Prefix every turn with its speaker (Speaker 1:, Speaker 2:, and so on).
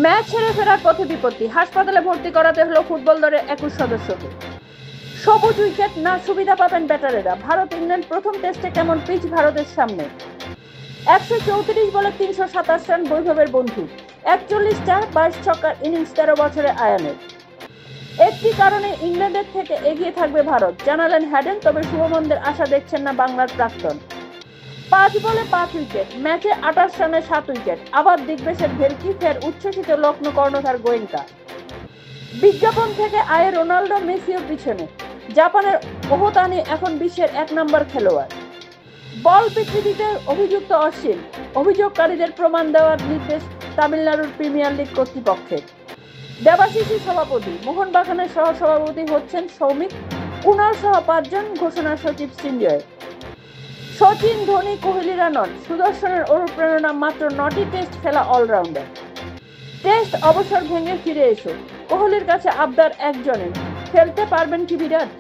Speaker 1: Match হেরে ফেরার পথে বিপত্তি, হাসপাতালে ভর্তি করাতে হলো ফুটবল দলের 21 সদস্যকে। সবুজ উইকেট না সুবিধা পাবেন ব্যাটারেরা। ভারত ইংল্যান্ড প্রথম টেস্টে কেমন পিচ ভারতের সামনে। 134 বলে 327 রান বৈভবের বন্ধু। 41টা 22 ছক্কার ইনিংস 13 বছরে আয়ানের। একটি কারণে ইংল্যান্ডের থেকে এগিয়ে থাকবে ভারত জানালেন হ্যাডেন। তবে শুভমনদের আশা দেখছেন না বাংলার প্রাক্তন। 5 বলে 5 উইকেট, ম্যাচে 28 রানে 7 উইকেট। আবার দিগ্বেশের ভেলকি, ফের উচ্ছ্বসিত লক্ষ্ণৌ কর্ণধার গোয়েঙ্কা। বিজ্ঞাপন থেকে আয়ে রোনাল্ডো মেসিও পিছনে। জাপানের ওহতানি এখন বিশ্বের 1 নম্বর খেলোয়াড়। বল বিকৃতিতে অভিযুক্ত অশ্বিন, অভিযোগকারীদের প্রমাণ দেওয়ার নির্দেশ তামিলনাড়ুর প্রিমিয়ার লিগ কর্তৃপক্ষের। দেবাশিসই সভাপতি, মোহনবাগানের সহসভাপতি হচ্ছেন সৌমিক, কুণাল সহ 5 জন ঘোষণা সচিব সঞ্জয়। সচিন, ধোনি, কোহলিরা নন, সুদর্শনের অনুপ্রেরণা মাত্র 9টি টেস্ট খেলা অলরাউন্ডার। টেস্ট অবসর ভেঙে ফিরে এসো, কোহলির কাছে আবদার একজনের, খেলতে পারবেন কি বিরাট?